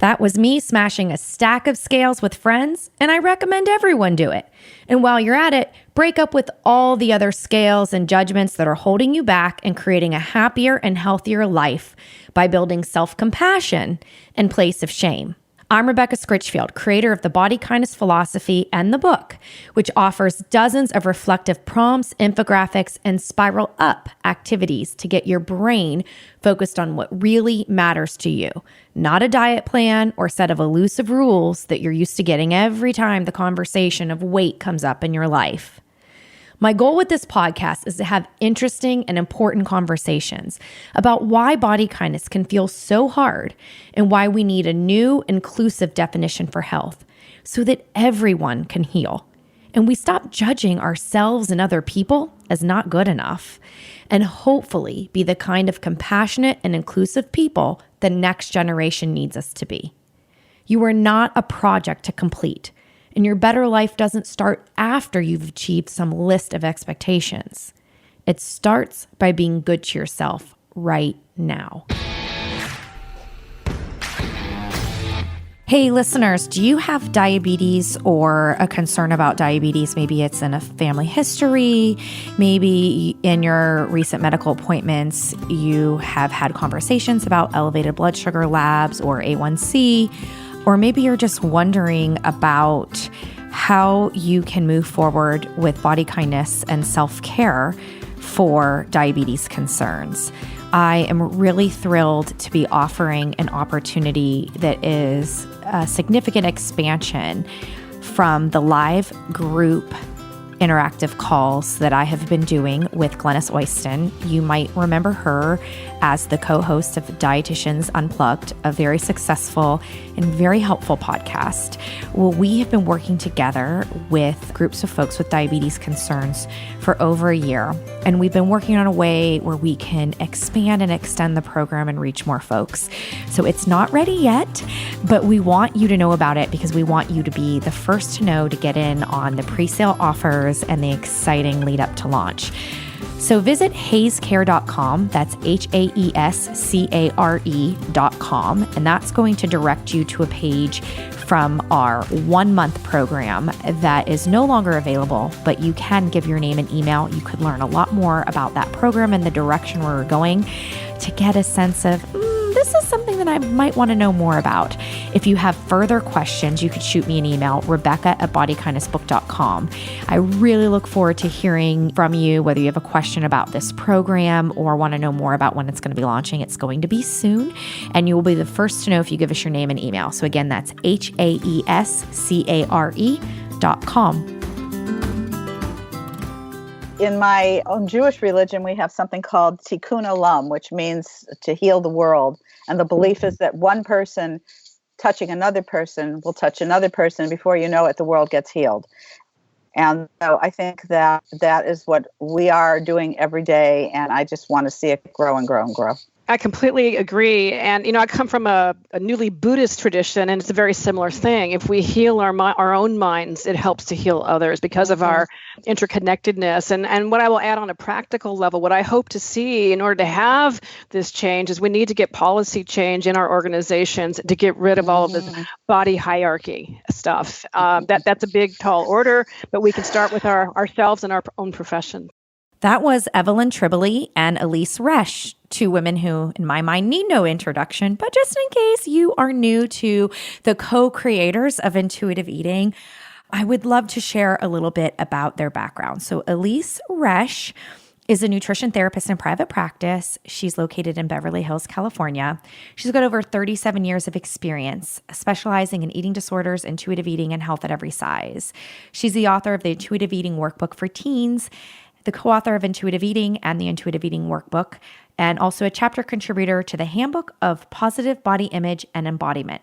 That was me smashing a stack of scales with friends, and I recommend everyone do it. And while you're at it, break up with all the other scales and judgments that are holding you back and creating a happier and healthier life by building self-compassion in place of shame. I'm Rebecca Scritchfield, creator of the Body Kindness Philosophy and the book, which offers dozens of reflective prompts, infographics, and spiral up activities to get your brain focused on what really matters to you, not a diet plan or set of elusive rules that you're used to getting every time the conversation of weight comes up in your life. My goal with this podcast is to have interesting and important conversations about why body kindness can feel so hard and why we need a new, inclusive definition for health so that everyone can heal. And we stop judging ourselves and other people as not good enough, and hopefully be the kind of compassionate and inclusive people the next generation needs us to be. You are not a project to complete. And your better life doesn't start after you've achieved some list of expectations. It starts by being good to yourself right now. Hey listeners, do you have diabetes or a concern about diabetes? Maybe it's in a family history. Maybe in your recent medical appointments, you have had conversations about elevated blood sugar labs or A1C. Or maybe you're just wondering about how you can move forward with body kindness and self-care for diabetes concerns. I am really thrilled to be offering an opportunity that is a significant expansion from the live group interactive calls that I have been doing with Glennis Oyston. You might remember her as the co-host of Dietitians Unplugged, a very successful and very helpful podcast. Well, we have been working together with groups of folks with diabetes concerns for over a year, and we've been working on a way where we can expand and extend the program and reach more folks. So it's not ready yet, but we want you to know about it because we want you to be the first to know to get in on the pre-sale offers and the exciting lead up to launch. So visit haescare.com, that's HAESCARE.com, and that's going to direct you to a page from our 1-month program that is no longer available, but you can give your name and email. You could learn a lot more about that program and the direction we're going to get a sense of, this is something that I might want to know more about. If you have further questions, you could shoot me an email, rebecca@bodykindnessbook.com. I really look forward to hearing from you, whether you have a question about this program or want to know more about when it's going to be launching. It's going to be soon, and you will be the first to know if you give us your name and email. So again, that's HAESCARE.com. In my own Jewish religion, we have something called tikkun olam, which means to heal the world. And the belief is that one person touching another person will touch another person. Before you know it, the world gets healed. And so I think that that is what we are doing every day. And I just want to see it grow and grow and grow. I completely agree. And, I come from a newly Buddhist tradition, and it's a very similar thing. If we heal our own minds, it helps to heal others because of our interconnectedness. And what I will add on a practical level, what I hope to see in order to have this change is we need to get policy change in our organizations to get rid of all of this body hierarchy stuff. That's a big, tall order, but we can start with ourselves and our own profession. That was Evelyn Tribole and Elyse Resch, two women who, in my mind, need no introduction. But just in case you are new to the co-creators of intuitive eating, I would love to share a little bit about their background. So Elyse Resch is a nutrition therapist in private practice. She's located in Beverly Hills, California. She's got over 37 years of experience specializing in eating disorders, intuitive eating, and health at every size. She's the author of the Intuitive Eating Workbook for Teens, the co-author of Intuitive Eating and the Intuitive Eating Workbook, and also a chapter contributor to the Handbook of Positive Body Image and Embodiment.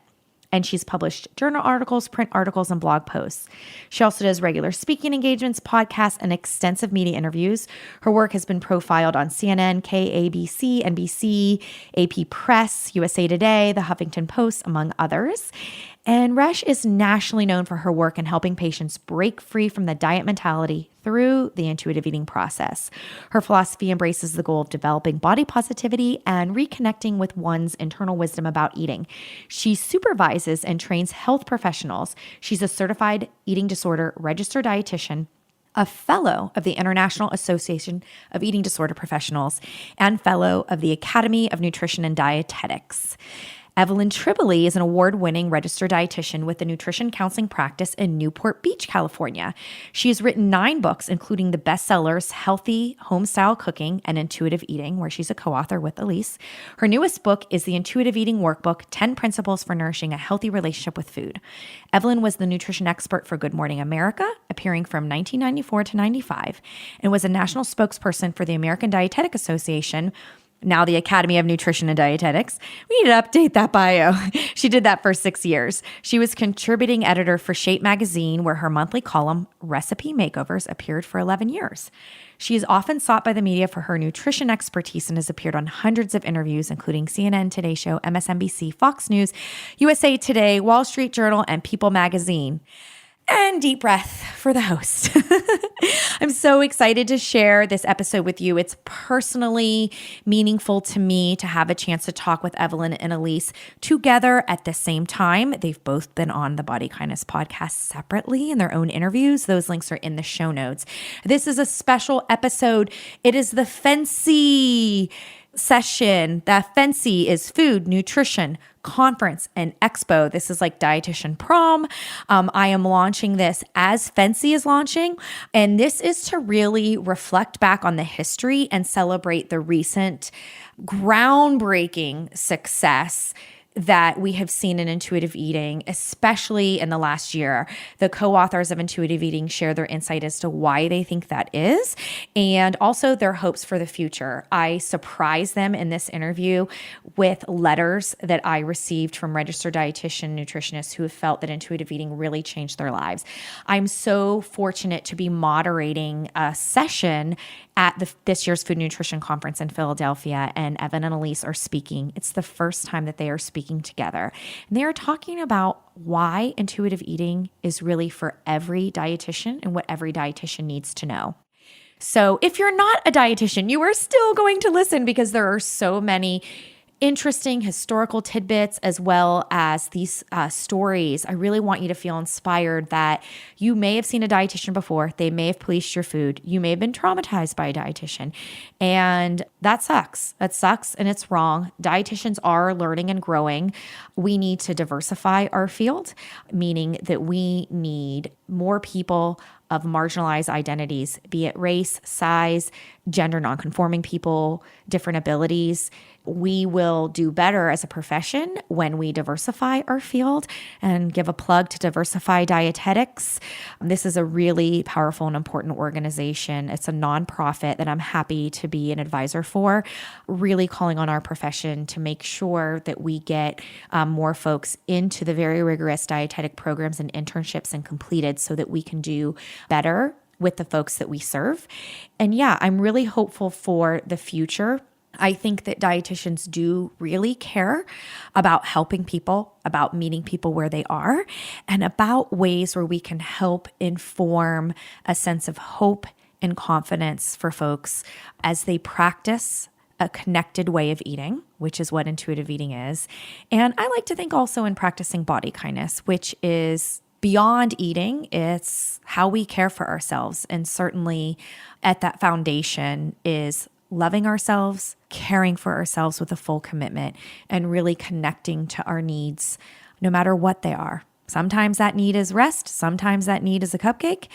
And she's published journal articles, print articles, and blog posts. She also does regular speaking engagements, podcasts, and extensive media interviews. Her work has been profiled on CNN, KABC, NBC, AP Press, USA Today, The Huffington Post, among others. And Resch is nationally known for her work in helping patients break free from the diet mentality through the intuitive eating process. Her philosophy embraces the goal of developing body positivity and reconnecting with one's internal wisdom about eating. She supervises and trains health professionals. She's a certified eating disorder registered dietitian, a fellow of the International Association of Eating Disorder Professionals, and fellow of the Academy of Nutrition and Dietetics. Evelyn Tribole is an award-winning registered dietitian with a nutrition counseling practice in Newport Beach, California. She has written 9 books, including the bestsellers Healthy Homestyle Cooking and Intuitive Eating, where she's a co-author with Elyse. Her newest book is the Intuitive Eating Workbook, 10 Principles for Nourishing a Healthy Relationship with Food. Evelyn was the nutrition expert for Good Morning America, appearing from 1994 to 95, and was a national spokesperson for the American Dietetic Association, now the Academy of Nutrition and Dietetics. We need to update that bio. She did that for 6 years. She was contributing editor for Shape magazine, where her monthly column, Recipe Makeovers, appeared for 11 years. She is often sought by the media for her nutrition expertise and has appeared on hundreds of interviews, including CNN, Today Show, MSNBC, Fox News, USA Today, Wall Street Journal, and People magazine. And deep breath for the host. I'm so excited to share this episode with you. It's personally meaningful to me to have a chance to talk with Evelyn and Elyse together at the same time. They've both been on the Body Kindness podcast separately in their own interviews. Those links are in the show notes. This is a special episode. It is the Fancy session. The Fancy is food, nutrition, conference, and expo. This is like dietitian prom. I am launching this as Fancy is launching, and this is to really reflect back on the history and celebrate the recent groundbreaking success that we have seen in intuitive eating, especially in the last year. The co-authors of Intuitive Eating share their insight as to why they think that is, and also their hopes for the future. I surprised them in this interview with letters that I received from registered dietitian nutritionists who have felt that intuitive eating really changed their lives. I'm so fortunate to be moderating a session at this year's Food Nutrition Conference in Philadelphia, and Evan and Elyse are speaking. It's the first time that they are speaking together. And they are talking about why intuitive eating is really for every dietitian and what every dietitian needs to know. So if you're not a dietitian, you are still going to listen because there are so many interesting historical tidbits as well as these stories. I really want you to feel inspired that you may have seen a dietitian before. They may have policed your food. You may have been traumatized by a dietitian. And that sucks. That sucks and it's wrong. Dietitians are learning and growing. We need to diversify our field, meaning that we need more people of marginalized identities, be it race, size, gender nonconforming people, different abilities. We will do better as a profession when we diversify our field, and give a plug to Diversify Dietetics. This is a really powerful and important organization. It's a nonprofit that I'm happy to be an advisor for, really calling on our profession to make sure that we get more folks into the very rigorous dietetic programs and internships and completed so that we can do better with the folks that we serve. And yeah, I'm really hopeful for the future. I think that dietitians do really care about helping people, about meeting people where they are, and about ways where we can help inform a sense of hope and confidence for folks as they practice a connected way of eating, which is what intuitive eating is. And I like to think also in practicing body kindness, which is beyond eating. It's how we care for ourselves. And certainly at that foundation is loving ourselves, caring for ourselves with a full commitment, and really connecting to our needs, no matter what they are. Sometimes that need is rest. Sometimes that need is a cupcake.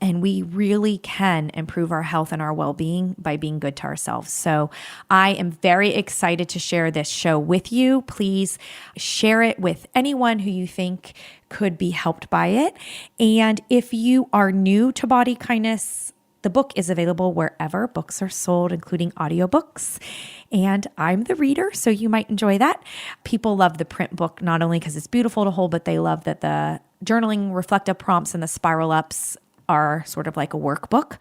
And we really can improve our health and our well-being by being good to ourselves. So I am very excited to share this show with you. Please share it with anyone who you think could be helped by it. And if you are new to body kindness, the book is available wherever books are sold, including audiobooks. And I'm the reader, so you might enjoy that. People love the print book, not only because it's beautiful to hold, but they love that the journaling reflective prompts and the spiral ups are sort of like a workbook.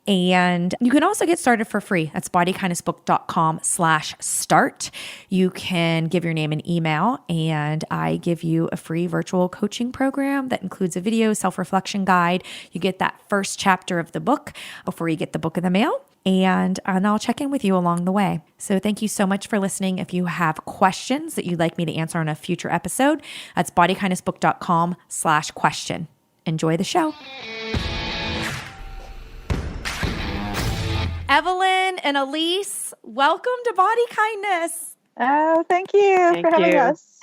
And you can also get started for free. That's bodykindnessbook.com/start. You can give your name and email, and I give you a free virtual coaching program that includes a video self-reflection guide. You get that first chapter of the book before you get the book in the mail. And I'll check in with you along the way. So thank you so much for listening. If you have questions that you'd like me to answer on a future episode, that's bodykindnessbook.com/question. Enjoy the show. Evelyn and Elyse, welcome to Body Kindness. Oh, thank you for having us.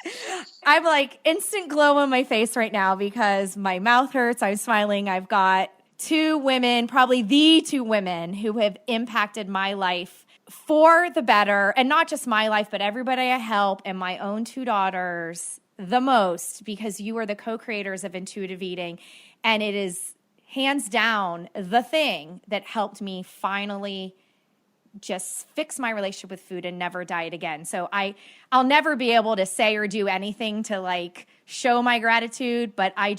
I'm like instant glow on my face right now because my mouth hurts. I'm smiling. I've got two women, probably the two women who have impacted my life for the better, and not just my life, but everybody I help and my own two daughters the most, because you are the co-creators of intuitive eating, and it is hands down the thing that helped me finally just fix my relationship with food and never diet again. So I'll never be able to say or do anything to like show my gratitude, but I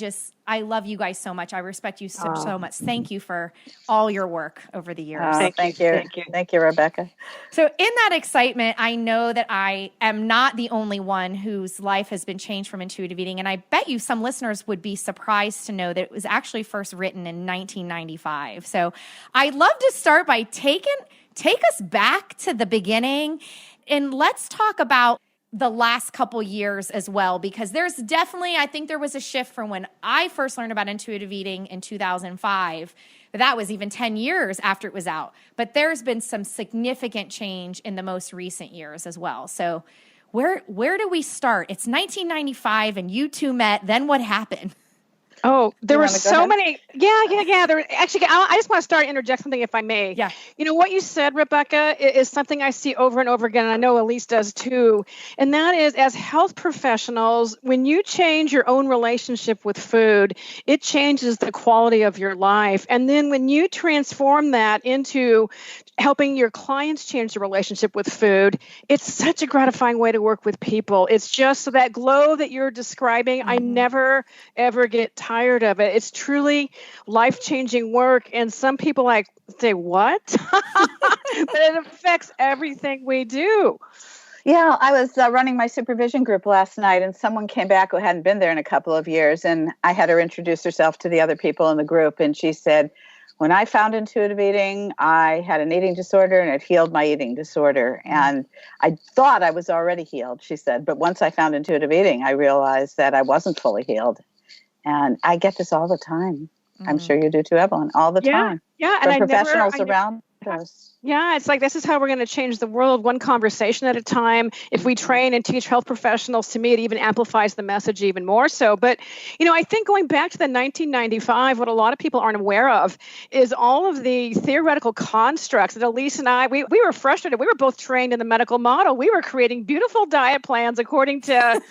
love you guys so much. I respect you so much. Thank you for all your work over the years. Thank you. Thank you, Rebecca. So in that excitement, I know that I am not the only one whose life has been changed from intuitive eating. And I bet you some listeners would be surprised to know that it was actually first written in 1995. So I'd love to start by take us back to the beginning, and let's talk about the last couple years as well, because there's definitely, I think there was a shift from when I first learned about intuitive eating in 2005. That was even 10 years after it was out. But there's been some significant change in the most recent years as well. So where do we start? It's 1995 and you two met. Then what happened? Oh, there were so many. Yeah. There actually, I just want to start interject something, if I may. Yeah. You know, what you said, Rebecca, is something I see over and over again, and I know Elyse does too. And that is, as health professionals, when you change your own relationship with food, it changes the quality of your life. And then when you transform that into helping your clients change the relationship with food, it's such a gratifying way to work with people. It's just so that glow that you're describing, I never, ever get tired of it. It's truly life-changing work. And some people like say, what? But it affects everything we do. Yeah, I was running my supervision group last night, and someone came back who hadn't been there in a couple of years, and I had her introduce herself to the other people in the group, and she said, when I found intuitive eating, I had an eating disorder, and it healed my eating disorder. And I thought I was already healed, she said, but once I found intuitive eating, I realized that I wasn't fully healed. And I get this all the time. I'm sure you do too, Evelyn, all the time. Yeah, From and professionals around us. Yeah, it's like, this is how we're going to change the world, one conversation at a time. If we train and teach health professionals, to me, it even amplifies the message even more so. But, you know, I think going back to the 1995, what a lot of people aren't aware of is all of the theoretical constructs that Elyse and I, we were frustrated. We were both trained in the medical model. We were creating beautiful diet plans according to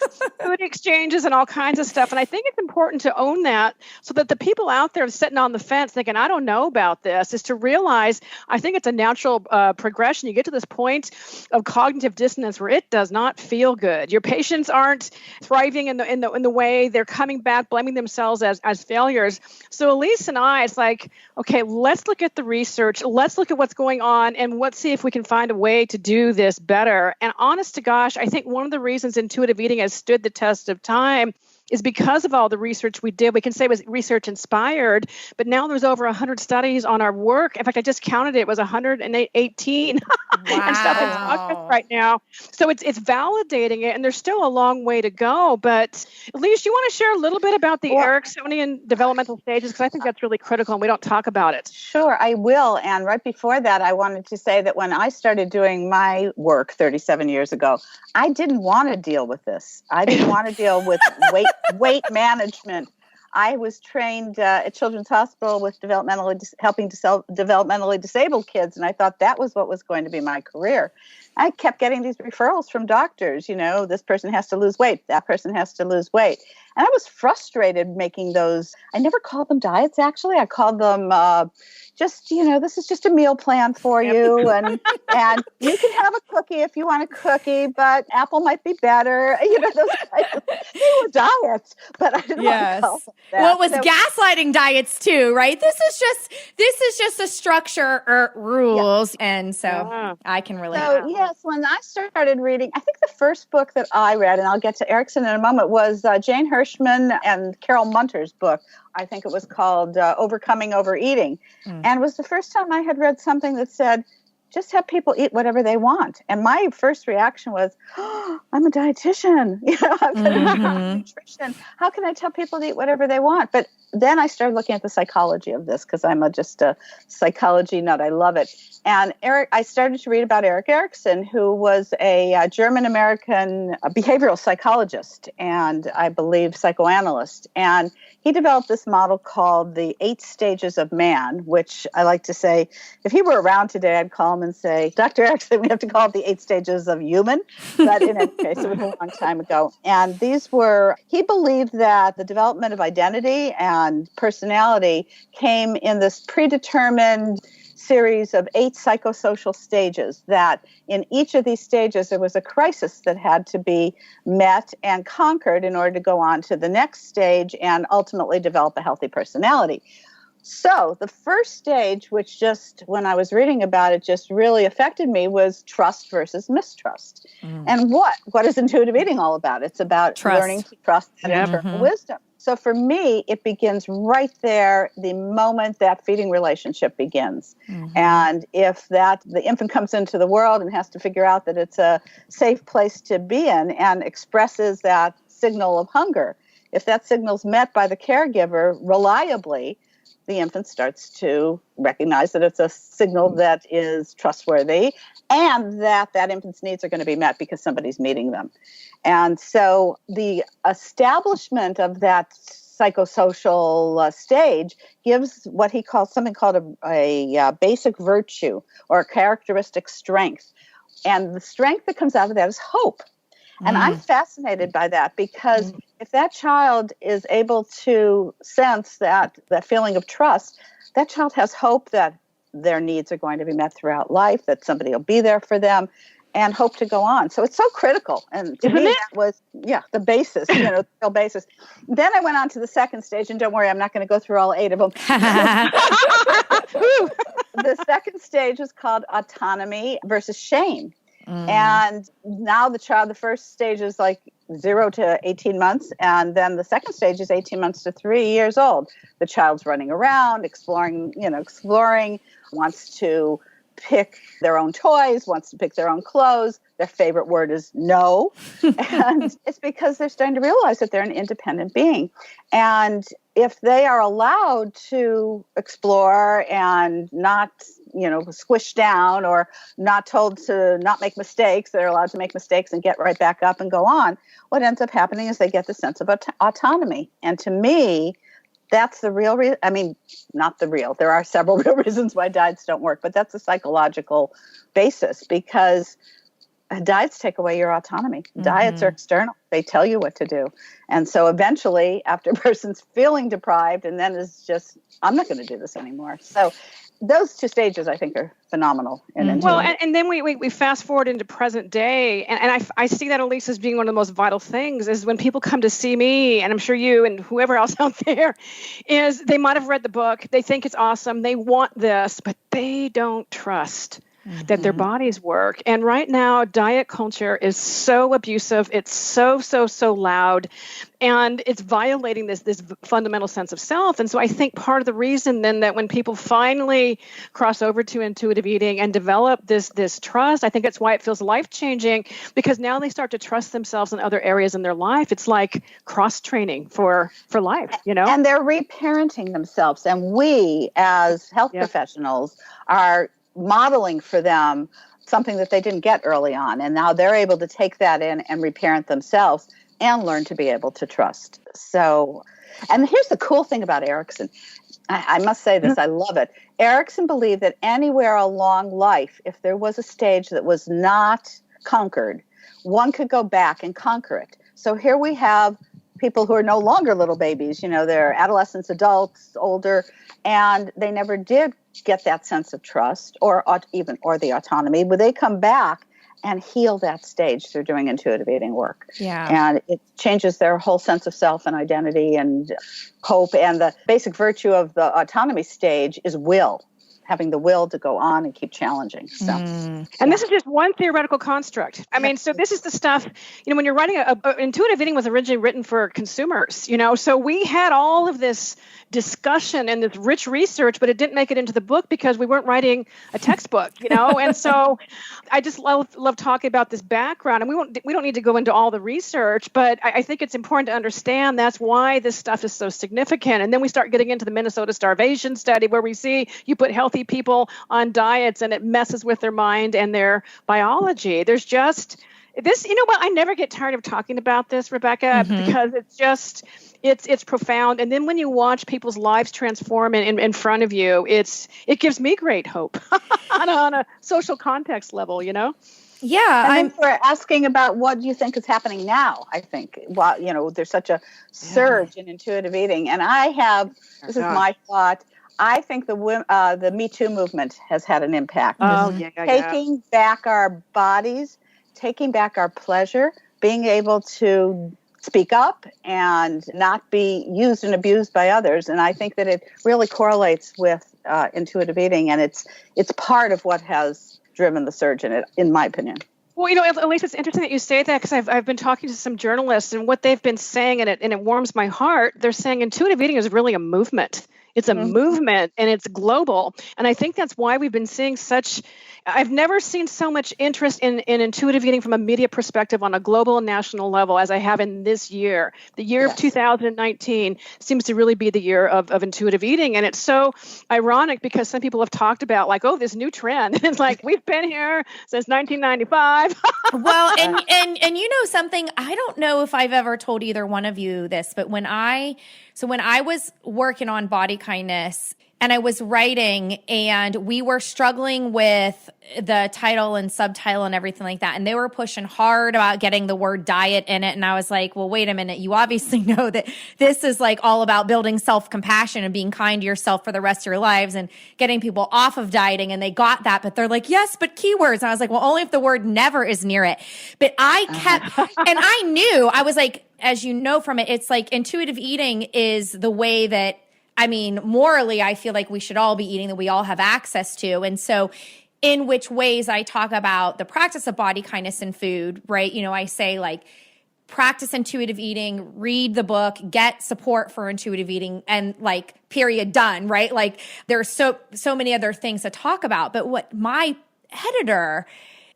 food exchanges and all kinds of stuff. And I think it's important to own that so that the people out there sitting on the fence thinking, I don't know about this, is to realize, I think it's a natural progression. You get to this point of cognitive dissonance where it does not feel good. Your patients aren't thriving in the way they're coming back, blaming themselves as failures. So Elyse and I, it's like, okay, let's look at the research. Let's look at what's going on, and let's see if we can find a way to do this better. And honest to gosh, I think one of the reasons intuitive eating has stood the test of time is because of all the research we did. We can say it was research inspired, but now there's over 100 studies on our work. In fact, I just counted it was 118 and stuff in progress right now. So it's validating it, and there's still a long way to go. But Elyse, you want to share a little bit about the Ericksonian developmental stages? Because I think that's really critical, and we don't talk about it. Sure, I will. And right before that, I wanted to say that when I started doing my work 37 years ago, I didn't want to deal with this. I didn't want to deal with weight management. I was trained at Children's Hospital with helping to sell developmentally disabled kids, and I thought that was what was going to be my career. I kept getting these referrals from doctors, you know, this person has to lose weight, that person has to lose weight. And I was frustrated making those. I never called them diets, actually. I called them just, this is just a meal plan for you. And you can have a cookie if you want a cookie, but apple might be better. Those kinds of, they were diets, but I didn't want to call them that. Well, it was gaslighting diets too, right? This is just a structure or rules. Yeah. And so I can relate. So yes, when I started reading, I think the first book that I read, and I'll get to Erickson in a moment, was Jane Hirschman and Carol Munter's book. I think it was called Overcoming Overeating. And it was the first time I had read something that said, just have people eat whatever they want. And my first reaction was, I'm a dietitian. I'm going to do nutrition. How can I tell people to eat whatever they want? But then I started looking at the psychology of this because I'm just a psychology nut. I love it. And I started to read about Erik Erikson, who was a German-American behavioral psychologist and I believe psychoanalyst. And he developed this model called the 8 stages of man, which I like to say, if he were around today, I'd call him and say, Dr. Erickson, we have to call it the 8 stages of human. But in any case, it was a long time ago. And he believed that the development of identity and personality came in this predetermined series of 8 psychosocial stages, that in each of these stages there was a crisis that had to be met and conquered in order to go on to the next stage and ultimately develop a healthy personality. So the first stage, which just when I was reading about it just really affected me, was trust versus mistrust. And what is intuitive eating all about? It's about learning to trust that internal wisdom. So for me, it begins right there the moment that feeding relationship begins. And if the infant comes into the world and has to figure out that it's a safe place to be in and expresses that signal of hunger, if that signal's met by the caregiver reliably, the infant starts to recognize that it's a signal that is trustworthy and that infant's needs are going to be met because somebody's meeting them. And so the establishment of that psychosocial stage gives what he calls something called a basic virtue or a characteristic strength. And the strength that comes out of that is hope. And I'm fascinated by that because if that child is able to sense that feeling of trust, that child has hope that their needs are going to be met throughout life, that somebody will be there for them, and hope to go on. So it's so critical. And to me, that was, the basis, the real basis. Then I went on to the second stage, and don't worry, I'm not going to go through all 8 of them. The second stage is called autonomy versus shame. And now the first stage is like 0 to 18 months. And then the second stage is 18 months to 3 years old. The child's running around, exploring, wants to pick their own toys, wants to pick their own clothes. Their favorite word is no. And it's because they're starting to realize that they're an independent being. And if they are allowed to explore and not, squished down or not told to not make mistakes, they're allowed to make mistakes and get right back up and go on. What ends up happening is they get the sense of autonomy. And to me, that's the real reason. I mean, not the real. There are several real reasons why diets don't work, but that's a psychological basis because diets take away your autonomy. Diets are external. They tell you what to do. And so eventually, after a person's feeling deprived and then is just, I'm not going to do this anymore. So those 2 stages, I think, are phenomenal. Well, and then we fast forward into present day, and I see that, Elyse, as being one of the most vital things is when people come to see me, and I'm sure you and whoever else out there, is they might have read the book, they think it's awesome, they want this, but they don't trust that their bodies work. And right now, diet culture is so abusive. It's so loud. And it's violating this fundamental sense of self. And so I think part of the reason then that when people finally cross over to intuitive eating and develop this trust, I think that's why it feels life-changing, because now they start to trust themselves in other areas in their life. It's like cross-training for life, And they're reparenting themselves. And we, as health professionals, are modeling for them something that they didn't get early on. And now they're able to take that in and reparent themselves and learn to be able to trust. So, and here's the cool thing about Erickson. I must say this, I love it. Erickson believed that anywhere along life, if there was a stage that was not conquered, one could go back and conquer it. So here we have people who are no longer little babies, they're adolescents, adults, older, and they never did get that sense of trust or the autonomy. But they come back and heal that stage through doing intuitive eating work. Yeah. And it changes their whole sense of self and identity and hope. And the basic virtue of the autonomy stage is will. Having the will to go on and keep challenging. So, And this is just one theoretical construct. I mean, so this is the stuff, when you're writing intuitive eating was originally written for consumers, so we had all of this discussion and this rich research, but it didn't make it into the book because we weren't writing a textbook, and so I just love talking about this background, and we don't need to go into all the research, but I think it's important to understand that's why this stuff is so significant. And then we start getting into the Minnesota starvation study where we see you put healthy people on diets and it messes with their mind and their biology. There's just this, I never get tired of talking about this, Rebecca, because it's just, it's profound. And then when you watch people's lives transform in front of you, it gives me great hope on a social context level, Yeah. And we're asking about what do you think is happening now, I think. Well, there's such a surge in intuitive eating. And this is my thought, I think the Me Too movement has had an impact. Taking back our bodies, taking back our pleasure, being able to speak up and not be used and abused by others. And I think that it really correlates with intuitive eating, and it's part of what has driven the surge in it, in my opinion. Well, Elyse, it's interesting that you say that because I've been talking to some journalists, and what they've been saying, and it warms my heart. They're saying intuitive eating is really a movement. It's a movement, and it's global. And I think that's why we've been seeing I've never seen so much interest in intuitive eating from a media perspective on a global and national level as I have in this year. The year of 2019 seems to really be the year of intuitive eating. And it's so ironic because some people have talked about this new trend. It's like, we've been here since 1995. Well, and something, I don't know if I've ever told either one of you this, but when I was working on body kindness and I was writing and we were struggling with the title and subtitle and everything like that, and they were pushing hard about getting the word diet in it, and I was like, well, wait a minute, you obviously know that this is like all about building self-compassion and being kind to yourself for the rest of your lives and getting people off of dieting, and they got that, but they're like, yes, but keywords. And I was like, well, only if the word never is near it. But I kept, and I knew, I was like, as you know from it, it's like intuitive eating is the way that, morally, I feel like we should all be eating, that we all have access to. And so in which ways I talk about the practice of body kindness in food, right? I say like, practice intuitive eating, read the book, get support for intuitive eating, and like, period, done, right? Like there's so many other things to talk about. But what my editor,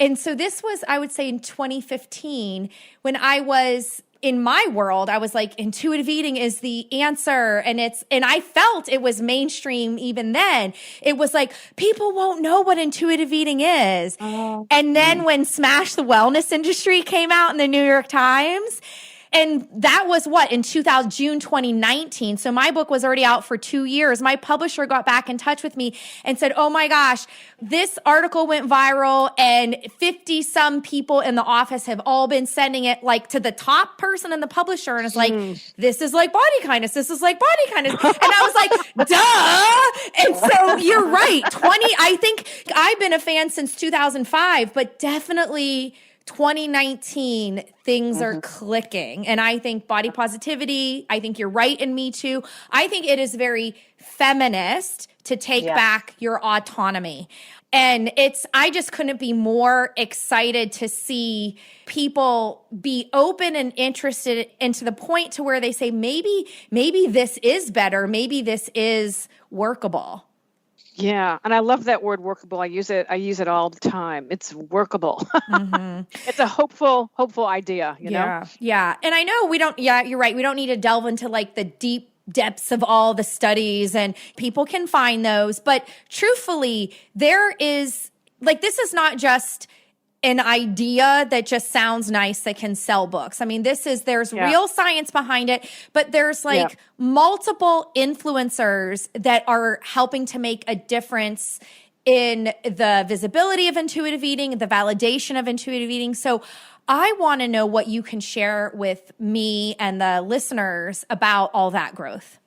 and so this was, I would say in 2015, when I was in my world, I was like, intuitive eating is the answer. And I felt it was mainstream even then. It was like, people won't know what intuitive eating is. And then when Smash the Wellness Industry came out in the New York Times, and that was in June 2019. So my book was already out for 2 years. My publisher got back in touch with me and said, oh my gosh, this article went viral and 50 some people in the office have all been sending it like to the top person in the publisher. And it's like, this is like body kindness. This is like body kindness. And I was like, duh. And so you're right. I think I've been a fan since 2005, but definitely 2019, things are clicking. And I think body positivity, I think you're right in Me Too. I think it is very feminist to take back your autonomy. And I just couldn't be more excited to see people be open and interested, and to the point to where they say, maybe this is better. Maybe this is workable. Yeah. And I love that word workable. I use it all the time. It's workable. It's a hopeful idea, you know? Yeah. And I know you're right. We don't need to delve into like the deep depths of all the studies, and people can find those. But truthfully, there is this is not just an idea that just sounds nice that can sell books. There's real science behind it, but there's multiple influencers that are helping to make a difference in the visibility of intuitive eating, the validation of intuitive eating. So I want to know what you can share with me and the listeners about all that growth.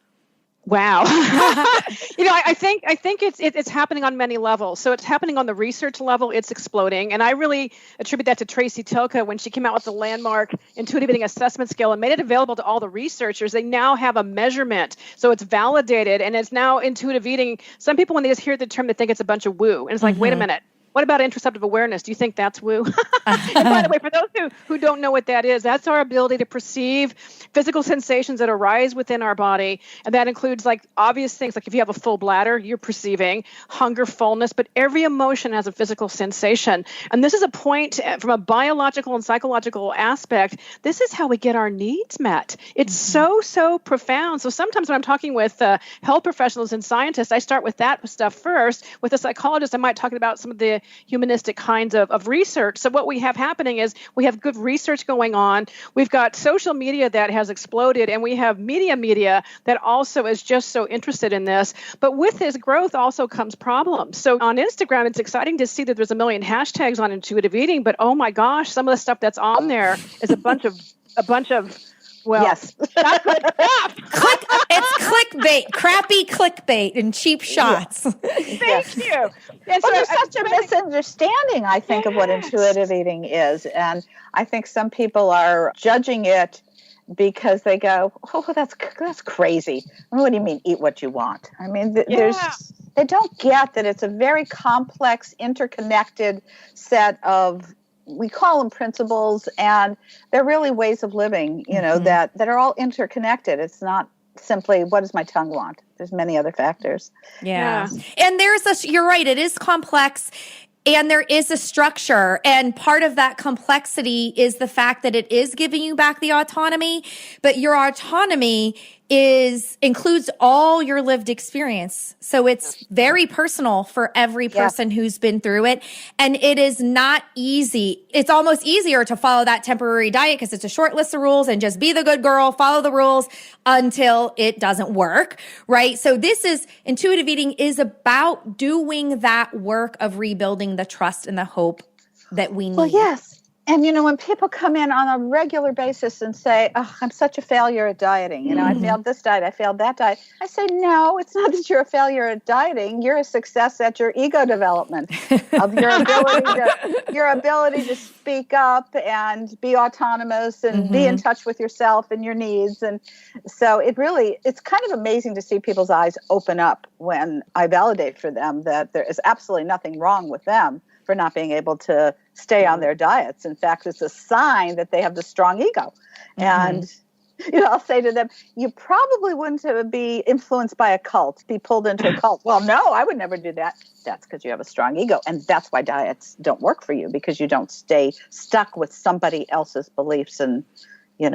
Wow. I think it's happening on many levels. So it's happening on the research level. It's exploding. And I really attribute that to Tracy Tilka when she came out with the landmark intuitive eating assessment scale and made it available to all the researchers. They now have a measurement. So it's validated and it's now intuitive eating. Some people, when they just hear the term, they think it's a bunch of woo. And it's like, wait a minute. What about interoceptive awareness? Do you think that's woo? And by the way, for those who don't know what that is, that's our ability to perceive physical sensations that arise within our body. And that includes like obvious things, like if you have a full bladder, you're perceiving hunger, fullness, but every emotion has a physical sensation. And this is a point from a biological and psychological aspect. This is how we get our needs met. It's so profound. So sometimes when I'm talking with health professionals and scientists, I start with that stuff first. With a psychologist, I might talk about some of the humanistic kinds of research. So what we have happening is we have good research going on. We've got social media that has exploded, and we have media that also is just so interested in this. But with this growth also comes problems. So on Instagram, it's exciting to see that there's 1 million hashtags on intuitive eating, but oh my gosh, some of the stuff that's on there is a bunch of well, yes. not good stuff. It's clickbait, crappy clickbait and cheap shots. Thank you. And Well, there's such a misunderstanding, I think, of what intuitive eating is. And I think some people are judging it because they go, oh, that's crazy. I mean, what do you mean, eat what you want? I mean, they don't get that it's a very complex, interconnected set of, we call them principles, and they're really ways of living, that are all interconnected. It's not simply, what does my tongue want? There's many other factors. Yeah. And you're right, it is complex. And there is a structure. And part of that complexity is the fact that it is giving you back the autonomy, but your autonomy includes all your lived experience. So it's very personal for every person who's been through it. And it is not easy. It's almost easier to follow that temporary diet because it's a short list of rules and just be the good girl, follow the rules until it doesn't work, right? So intuitive eating is about doing that work of rebuilding the trust and the hope that we need. Well, yes. And, when people come in on a regular basis and say, oh, I'm such a failure at dieting. I failed this diet, I failed that diet. I say, no, it's not that you're a failure at dieting. You're a success at your ego development of your ability to speak up and be autonomous and be in touch with yourself and your needs. And so it's kind of amazing to see people's eyes open up when I validate for them that there is absolutely nothing wrong with them for not being able to stay on their diets. In fact, it's a sign that they have the strong ego. And, I'll say to them, you probably wouldn't be influenced by a cult, be pulled into a cult. Well, no, I would never do that. That's because you have a strong ego. And that's why diets don't work for you, because you don't stay stuck with somebody else's beliefs and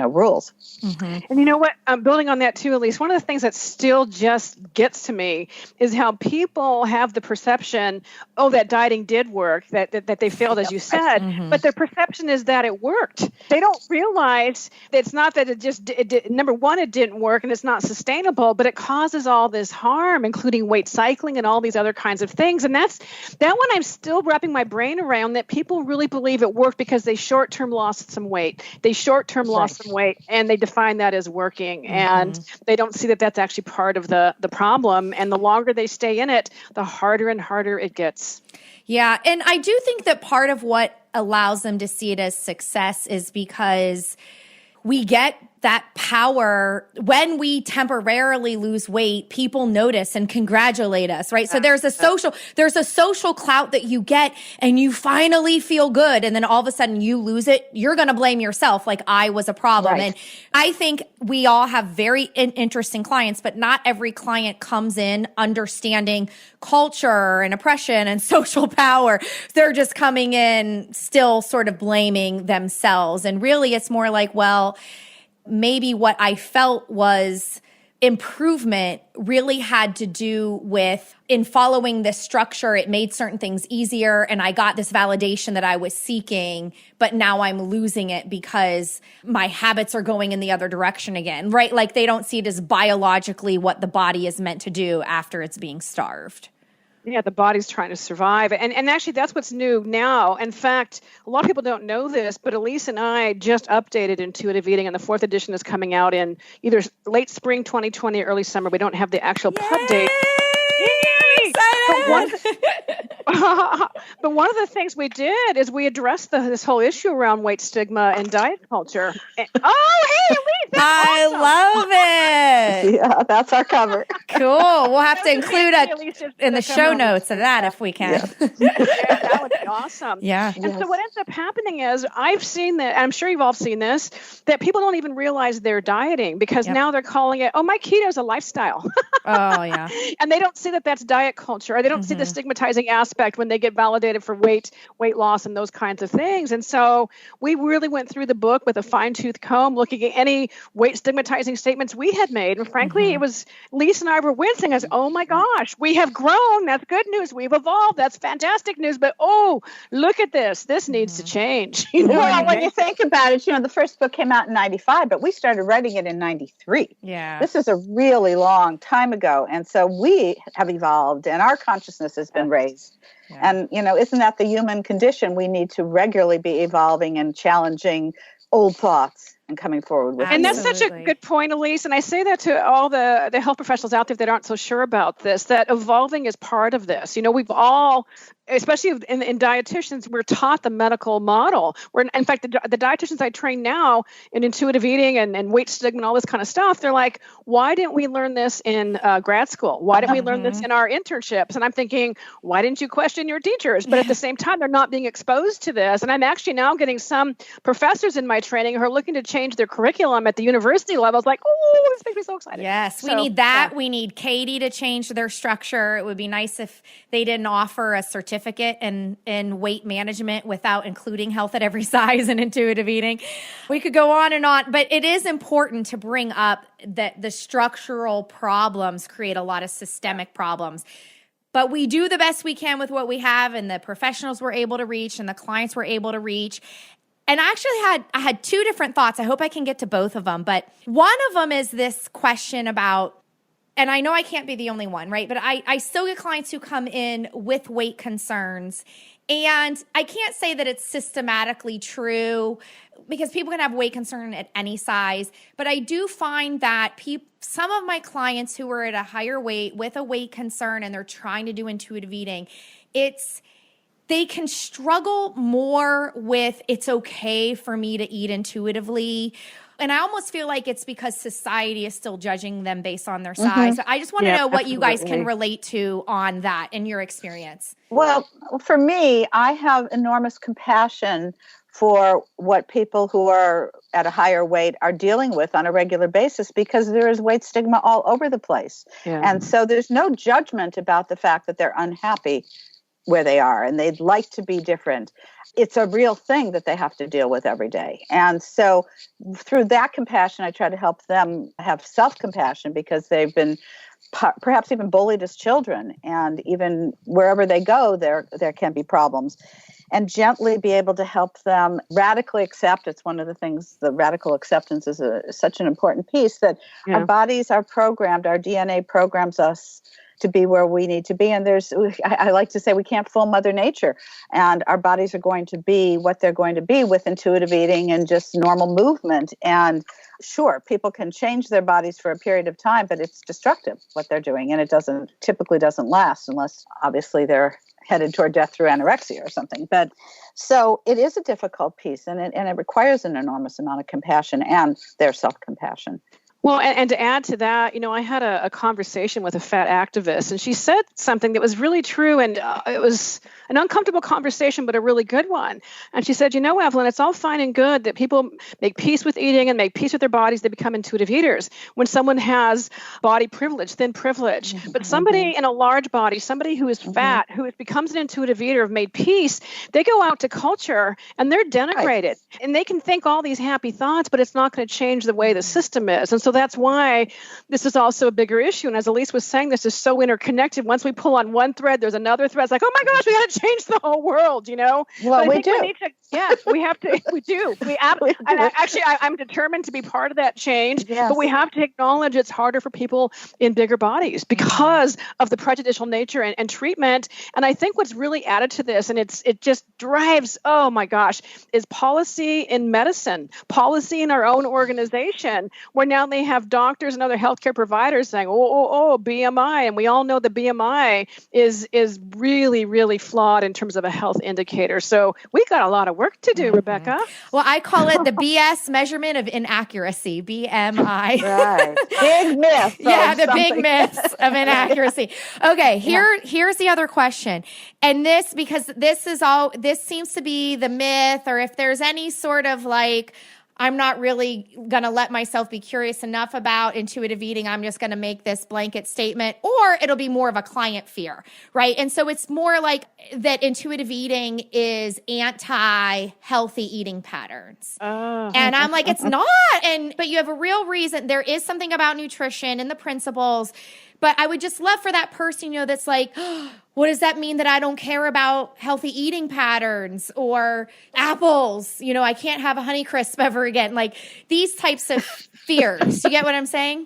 rules. And you know what? Building on that too, Elyse, one of the things that still just gets to me is how people have the perception, that dieting did work, that they failed, as you said, but their perception is that it worked. They don't realize that it's not that number one, it didn't work and it's not sustainable, but it causes all this harm, including weight cycling and all these other kinds of things. And that one I'm still wrapping my brain around, that people really believe it worked because they short-term lost some weight. They short-term lost some weight, and they define that as working. And they don't see that that's actually part of the problem. And the longer they stay in it, the harder and harder it gets. Yeah. And I do think that part of what allows them to see it as success is because we get that power when we temporarily lose weight. People notice and congratulate us, right? So there's a social clout that you get, and you finally feel good, and then all of a sudden you lose it. You're going to blame yourself, like I was a problem. Right. And I think we all have very interesting clients, but not every client comes in understanding culture and oppression and social power. They're just coming in still sort of blaming themselves. And really it's more like, well, maybe what I felt was improvement really had to do with, in following this structure, it made certain things easier and I got this validation that I was seeking, but now I'm losing it because my habits are going in the other direction again, right? Like they don't see it as biologically what the body is meant to do after it's being starved. Yeah, the body's trying to survive. And actually, that's what's new now. In fact, a lot of people don't know this, but Elyse and I just updated Intuitive Eating, and the 4th edition is coming out in either late spring 2020 or early summer. We don't have the actual pub date. Yay! But one of the things we did is we addressed this whole issue around weight stigma and diet culture. Hey, Elyse, I love it. Yeah, that's our cover. Cool. We'll have to include in the show notes of that if we can. Yeah, that would be awesome. Yeah. And so what ends up happening is I've seen that, I'm sure you've all seen this, that people don't even realize they're dieting because now they're calling it, my keto is a lifestyle. Oh, yeah. And they don't see that that's diet culture, or they don't see the stigmatizing aspect when they get validated for weight loss and those kinds of things. And so we really went through the book with a fine-tooth comb, looking at any weight stigmatizing statements we had made. And frankly, it was Elyse and I were wincing as, oh my gosh, we have grown. That's good news. We've evolved. That's fantastic news. But look at this. This needs to change. Well, when you think about it, the first book came out in 95, but we started writing it in 93. Yeah. This is a really long time ago. And so we have evolved and our consciousness has been raised. Yeah. And, isn't that the human condition? We need to regularly be evolving and challenging old thoughts and coming forward with. And that's such a good point, Elyse. And I say that to all the health professionals out there that aren't so sure about this, that evolving is part of this. We've all, especially in dietitians, we're taught the medical model. In fact, the dietitians I train now in intuitive eating and weight stigma and all this kind of stuff, they're like, why didn't we learn this in grad school? Why didn't we learn this in our internships? And I'm thinking, why didn't you question your teachers? But at the same time, they're not being exposed to this. And I'm actually now getting some professors in my training who are looking to change their curriculum at the university level. It's like, this makes me so excited. Yes, we need that. Yeah. We need Katie to change their structure. It would be nice if they didn't offer a certificate in weight management without including health at every size and intuitive eating. We could go on and on, but it is important to bring up that the structural problems create a lot of systemic problems. But we do the best we can with what we have, and the professionals we're able to reach and the clients we're able to reach. And I had two different thoughts. I hope I can get to both of them. But one of them is this question about, and I know I can't be the only one, right? But I still get clients who come in with weight concerns. And I can't say that it's systematically true because people can have weight concern at any size. But I do find that some of my clients who are at a higher weight with a weight concern and they're trying to do intuitive eating, they can struggle more with it's okay for me to eat intuitively. And I almost feel like it's because society is still judging them based on their size. So I just want to know what you guys can relate to on that in your experience. Well, for me, I have enormous compassion for what people who are at a higher weight are dealing with on a regular basis because there is weight stigma all over the place. Yeah. And so there's no judgment about the fact that they're unhappy where they are and they'd like to be different. It's a real thing that they have to deal with every day. And so through that compassion, I try to help them have self-compassion because they've been perhaps even bullied as children. And even wherever they go, there can be problems. And gently be able to help them radically accept. It's one of the things, the radical acceptance is such an important piece that our bodies are programmed, our DNA programs us to be where we need to be. And I like to say we can't fool Mother Nature. And our bodies are going to be what they're going to be with intuitive eating and just normal movement. And sure, people can change their bodies for a period of time, but it's destructive what they're doing. And it typically doesn't last unless obviously they're headed toward death through anorexia or something. But so it is a difficult piece and it requires an enormous amount of compassion and their self-compassion. Well, and to add to that, I had a conversation with a fat activist, and she said something that was really true, and it was an uncomfortable conversation, but a really good one. And she said, Evelyn, it's all fine and good that people make peace with eating and make peace with their bodies. They become intuitive eaters. When someone has body privilege, thin privilege, but somebody in a large body, somebody who is fat, who becomes an intuitive eater, have made peace, they go out to culture and they're denigrated. Right. And they can think all these happy thoughts, but it's not going to change the way the system is. And so that's why this is also a bigger issue. And as Elyse was saying, this is so interconnected. Once we pull on one thread, there's another thread. It's like, oh my gosh, we got to change the whole world, Well, but we do. we need to, yes, we have to, we do. I'm determined to be part of that change, Yes. but we have to acknowledge it's harder for people in bigger bodies because of the prejudicial nature and treatment. And I think what's really added to this, and it just drives, oh my gosh, is policy in medicine, policy in our own organization, where now they have doctors and other healthcare providers saying, oh, BMI. And we all know the BMI is really, really flawed in terms of a health indicator. So we got a lot of work to do, Rebecca. Well, I call it the BS measurement of inaccuracy, BMI. Right. Big myth. Yeah, the big myths of inaccuracy. Okay, here's the other question. And because this seems to be the myth, or if there's any sort of like, I'm not really going to let myself be curious enough about intuitive eating. I'm just going to make this blanket statement, or it'll be more of a client fear, right? And so it's more like that intuitive eating is anti-healthy eating patterns. And I'm like, it's not. But you have a real reason. There is something about nutrition and the principles. But I would just love for that person, that's like, what does that mean that I don't care about healthy eating patterns or apples? I can't have a Honeycrisp ever again. Like these types of fears. You get what I'm saying?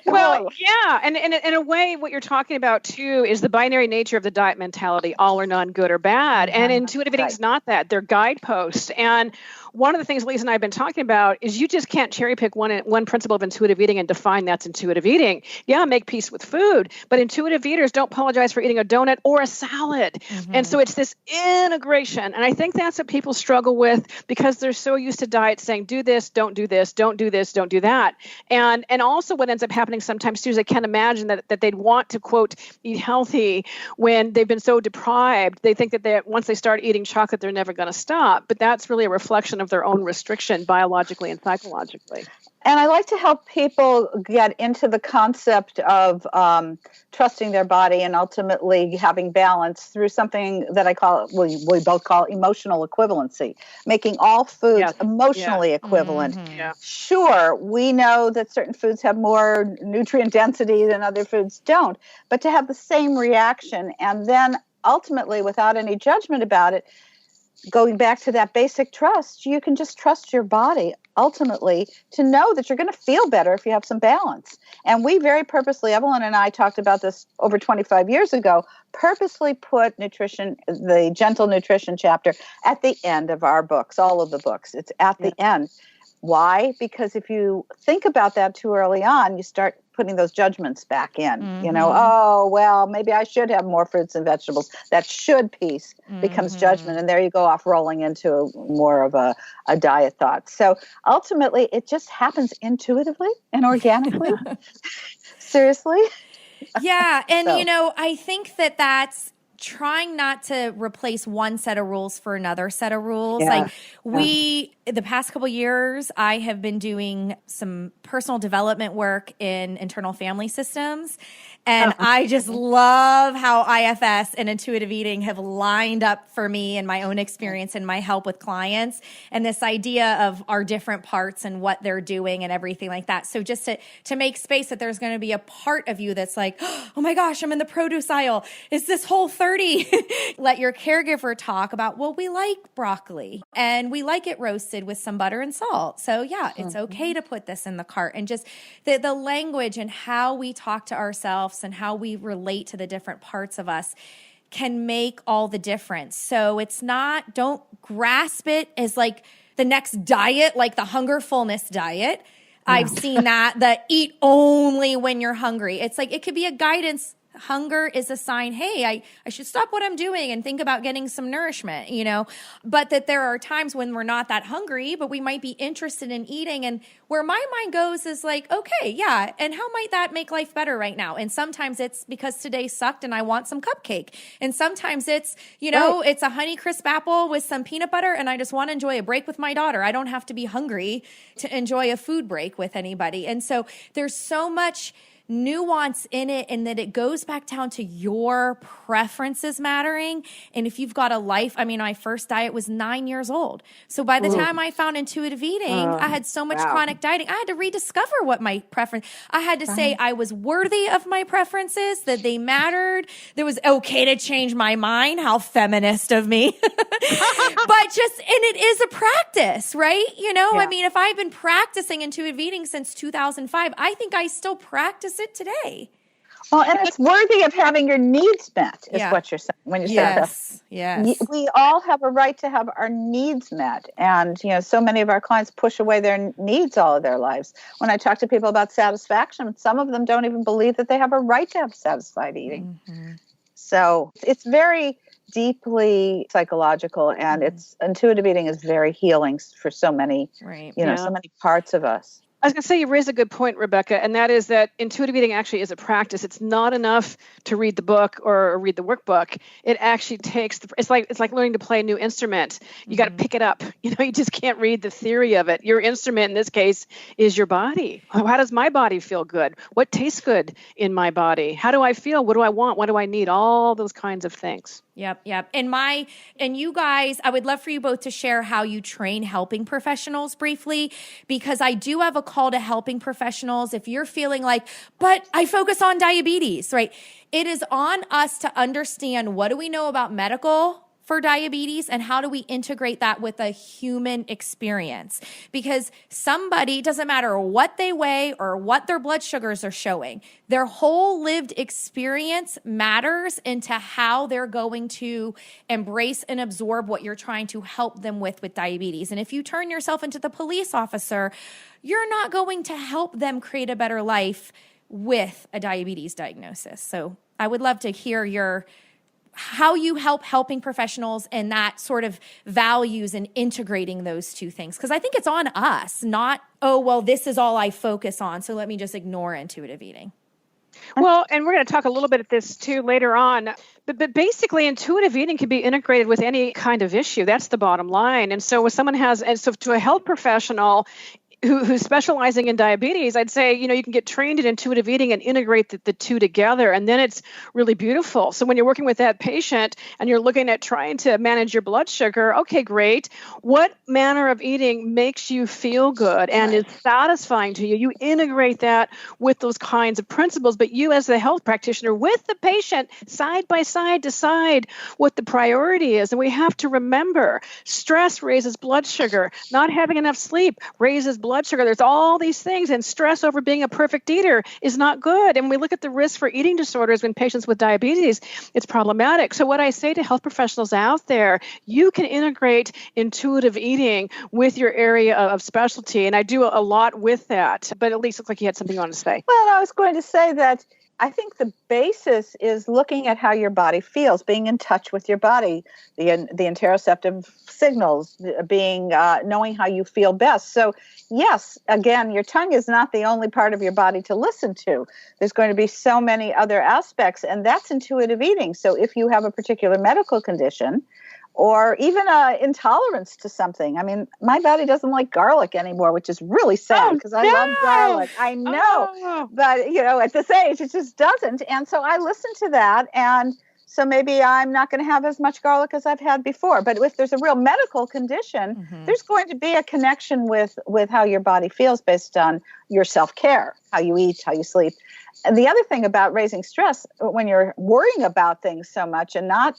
Well, yeah. And in a way, what you're talking about, too, is the binary nature of the diet mentality, all or none, good or bad. And intuitive eating is not that. They're guideposts. And one of the things Elyse and I have been talking about is you just can't cherry pick one principle of intuitive eating and define that's intuitive eating. Yeah, make peace with food, but intuitive eaters don't apologize for eating a donut or a salad. And so it's this integration. And I think that's what people struggle with because they're so used to diets saying, do this, don't do this, don't do this, don't do that. And also what ends up happening sometimes too is I can't imagine that they'd want to, quote, eat healthy when they've been so deprived. They think that once they start eating chocolate, they're never going to stop. But that's really a reflection of their own restriction biologically and psychologically. And I like to help people get into the concept of trusting their body and ultimately having balance through something that we both call emotional equivalency, making all foods emotionally equivalent. Sure, we know that certain foods have more nutrient density than other foods don't, but to have the same reaction and then ultimately, without any judgment about it, going back to that basic trust, you can just trust your body ultimately to know that you're going to feel better if you have some balance. And we very purposely, Evelyn and I talked about this over 25 years ago, purposely put nutrition, the gentle nutrition chapter at the end of our books, all of the books. It's at the end. Why? Because if you think about that too early on, you start putting those judgments back in, oh, well, maybe I should have more fruits and vegetables. That should piece becomes judgment. And there you go off rolling into more of a diet thought. So ultimately, it just happens intuitively and organically. Seriously. Yeah. And, I think that's trying not to replace one set of rules for another set of rules. The past couple of years, I have been doing some personal development work in internal family systems. And I just love how IFS and intuitive eating have lined up for me in my own experience and my help with clients. And this idea of our different parts and what they're doing and everything like that. So just to make space that there's going to be a part of you that's like, oh my gosh, I'm in the produce aisle. Is this Whole30? Let your caregiver talk about, well, we like broccoli and we like it roasted with some butter and salt. So yeah, it's okay to put this in the cart. And just the language and how we talk to ourselves and how we relate to the different parts of us can make all the difference. So it's not, don't grasp it as like the next diet, like the hunger fullness diet. I've seen that eat only when you're hungry. It's like, it could be a guidance. Hunger is a sign, hey, I should stop what I'm doing and think about getting some nourishment, but that there are times when we're not that hungry, but we might be interested in eating. And where my mind goes is like, okay, yeah. And how might that make life better right now? And sometimes it's because today sucked and I want some cupcake. And sometimes it's, it's a Honeycrisp apple with some peanut butter and I just want to enjoy a break with my daughter. I don't have to be hungry to enjoy a food break with anybody. And so there's so much nuance in it, and that it goes back down to your preferences mattering. And if you've got a life, I mean, my first diet was 9 years old. So by the time I found intuitive eating, I had so much chronic dieting. I had to rediscover what my preference. I had to say I was worthy of my preferences, that they mattered. There was okay to change my mind. How feminist of me. But and it is a practice, right? You know, I mean, if I've been practicing intuitive eating since 2005, I think I still practice it today. Well, and it's worthy of having your needs met, is what you're saying when you say that. Yes. We all have a right to have our needs met. And, you know, so many of our clients push away their needs all of their lives. When I talk to people about satisfaction, some of them don't even believe that they have a right to have satisfied eating. Mm-hmm. So it's very deeply psychological, and it's intuitive eating is very healing for so many, so many parts of us. I was going to say, you raise a good point, Rebecca, and that is that intuitive eating actually is a practice. It's not enough to read the book or read the workbook. It actually takes it's like learning to play a new instrument. You got to pick it up. You know, you just can't read the theory of it. Your instrument in this case is your body. How does my body feel good? What tastes good in my body? How do I feel? What do I want? What do I need? All those kinds of things. Yep. And you guys, I would love for you both to share how you train helping professionals briefly, because I do have a call to helping professionals. If you're feeling like, but I focus on diabetes, right? It is on us to understand, what do we know about medical for diabetes, and how do we integrate that with a human experience? Because somebody, doesn't matter what they weigh or what their blood sugars are showing, their whole lived experience matters into how they're going to embrace and absorb what you're trying to help them with diabetes. And if you turn yourself into the police officer, you're not going to help them create a better life with a diabetes diagnosis. So I would love to hear how you helping professionals and that sort of values and integrating those two things. Because I think it's on us, not, this is all I focus on, so let me just ignore intuitive eating. Well, and we're going to talk a little bit at this too later on, but basically intuitive eating can be integrated with any kind of issue. That's the bottom line. And so when someone to a health professional who's specializing in diabetes, I'd say, you can get trained in intuitive eating and integrate the two together, and then it's really beautiful. So when you're working with that patient and you're looking at trying to manage your blood sugar, okay, great. What manner of eating makes you feel good and is satisfying to you? You integrate that with those kinds of principles, but you as the health practitioner with the patient side by side decide what the priority is. And we have to remember, stress raises blood sugar. Not having enough sleep raises blood sugar. There's all these things, and stress over being a perfect eater is not good. And we look at the risk for eating disorders in patients with diabetes, it's problematic. So what I say to health professionals out there, you can integrate intuitive eating with your area of specialty. And I do a lot with that. But Elyse, looks like you had something you want to say. Well, I was going to say that I think the basis is looking at how your body feels, being in touch with your body, the interoceptive signals, knowing how you feel best. So yes, again, your tongue is not the only part of your body to listen to. There's going to be so many other aspects, and that's intuitive eating. So if you have a particular medical condition, or even intolerance to something. I mean, my body doesn't like garlic anymore, which is really sad because I love garlic. I know, but at this age, it just doesn't. And so I listen to that, and so maybe I'm not going to have as much garlic as I've had before. But if there's a real medical condition, there's going to be a connection with how your body feels based on your self-care, how you eat, how you sleep. And the other thing about raising stress, when you're worrying about things so much and not